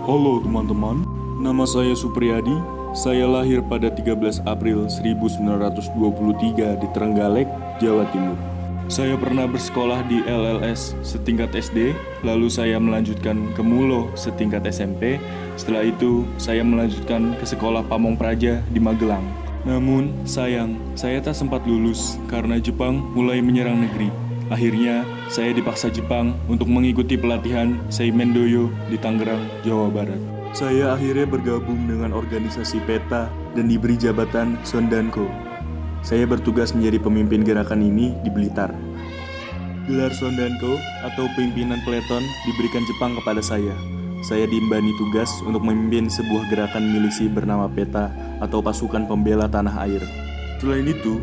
Halo teman-teman, nama saya Supriyadi. Saya lahir pada 13 April 1923 di Trenggalek, Jawa Timur. Saya pernah bersekolah di LLS setingkat SD, lalu saya melanjutkan ke Mulo setingkat SMP. Setelah itu, saya melanjutkan ke sekolah Pamong Praja di Magelang. Namun, sayang, saya tak sempat lulus karena Jepang mulai menyerang negeri. Akhirnya, saya dipaksa Jepang untuk mengikuti pelatihan Seimendoyo di Tangerang, Jawa Barat. Saya akhirnya bergabung dengan organisasi PETA dan diberi jabatan Sondanko. Saya bertugas menjadi pemimpin gerakan ini di Blitar. Gelar Sondanko atau pimpinan peleton diberikan Jepang kepada saya. Saya diembani tugas untuk memimpin sebuah gerakan milisi bernama PETA atau Pasukan Pembela Tanah Air. Selain itu,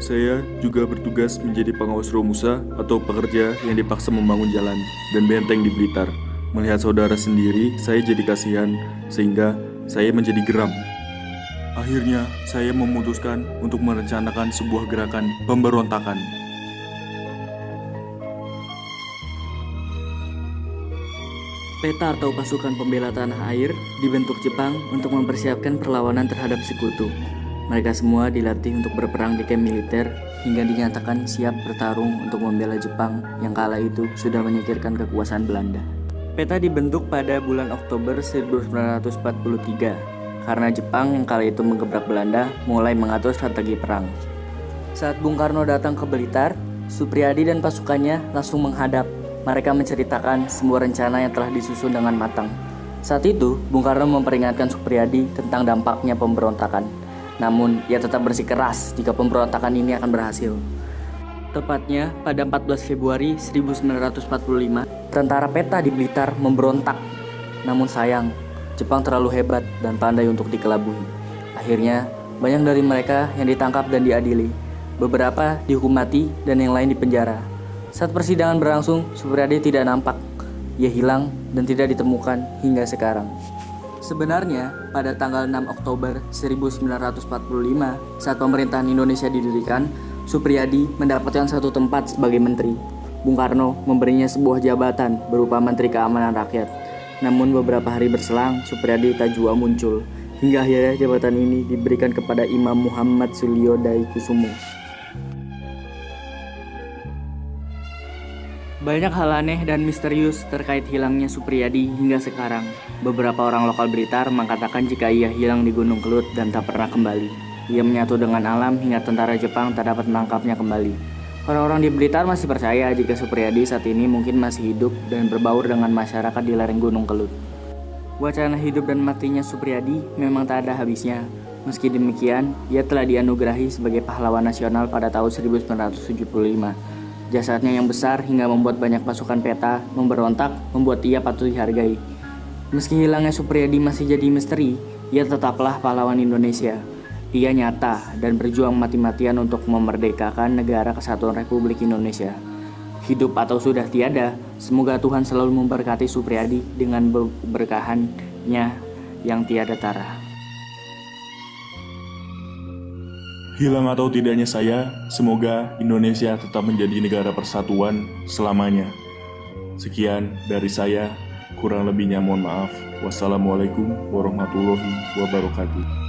saya juga bertugas menjadi pengawas Romusa atau pekerja yang dipaksa membangun jalan dan benteng di Blitar. Melihat saudara sendiri, saya jadi kasihan sehingga saya menjadi geram. Akhirnya, saya memutuskan untuk merencanakan sebuah gerakan pemberontakan. PETA atau Pasukan Pembela Tanah Air dibentuk Jepang untuk mempersiapkan perlawanan terhadap sekutu. Mereka semua dilatih untuk berperang di kamp militer hingga dinyatakan siap bertarung untuk membela Jepang yang kala itu sudah menyingkirkan kekuasaan Belanda. PETA dibentuk pada bulan Oktober 1943 karena Jepang yang kala itu menggebrak Belanda mulai mengatur strategi perang. Saat Bung Karno datang ke Blitar, Supriyadi dan pasukannya langsung menghadap. Mereka menceritakan semua rencana yang telah disusun dengan matang. Saat itu, Bung Karno memperingatkan Supriyadi tentang dampaknya pemberontakan. Namun, ia tetap bersikeras jika pemberontakan ini akan berhasil. Tepatnya pada 14 Februari 1945, tentara PETA di Blitar memberontak. Namun sayang, Jepang terlalu hebat dan pandai untuk dikelabui. Akhirnya, banyak dari mereka yang ditangkap dan diadili. Beberapa dihukum mati dan yang lain dipenjara. Saat persidangan berlangsung, Supriyadi tidak nampak. Ia hilang dan tidak ditemukan hingga sekarang. Sebenarnya, pada tanggal 6 Oktober 1945, saat pemerintahan Indonesia didirikan, Supriyadi mendapatkan satu tempat sebagai menteri. Bung Karno memberinya sebuah jabatan berupa Menteri Keamanan Rakyat. Namun beberapa hari berselang, Supriyadi tak jua muncul. Hingga akhirnya jabatan ini diberikan kepada Imam Muhammad Sulio Daikusumo. Banyak hal aneh dan misterius terkait hilangnya Supriyadi hingga sekarang. Beberapa orang lokal Blitar mengatakan jika ia hilang di Gunung Kelut dan tak pernah kembali. Ia menyatu dengan alam hingga tentara Jepang tak dapat menangkapnya kembali. Orang-orang di Blitar masih percaya jika Supriyadi saat ini mungkin masih hidup dan berbaur dengan masyarakat di lereng Gunung Kelut. Wacana hidup dan matinya Supriyadi memang tak ada habisnya. Meski demikian, ia telah dianugerahi sebagai pahlawan nasional pada tahun 1975. Jasadnya yang besar hingga membuat banyak pasukan PETA memberontak membuat ia patut dihargai. Meski hilangnya Supriyadi masih jadi misteri, ia tetaplah pahlawan Indonesia. Ia nyata dan berjuang mati-matian untuk memerdekakan negara kesatuan Republik Indonesia. Hidup atau sudah tiada, semoga Tuhan selalu memberkati Supriyadi dengan berkahannya yang tiada tara. Hilang atau tidaknya saya, semoga Indonesia tetap menjadi negara persatuan selamanya. Sekian dari saya, kurang lebihnya mohon maaf. Wassalamualaikum warahmatullahi wabarakatuh.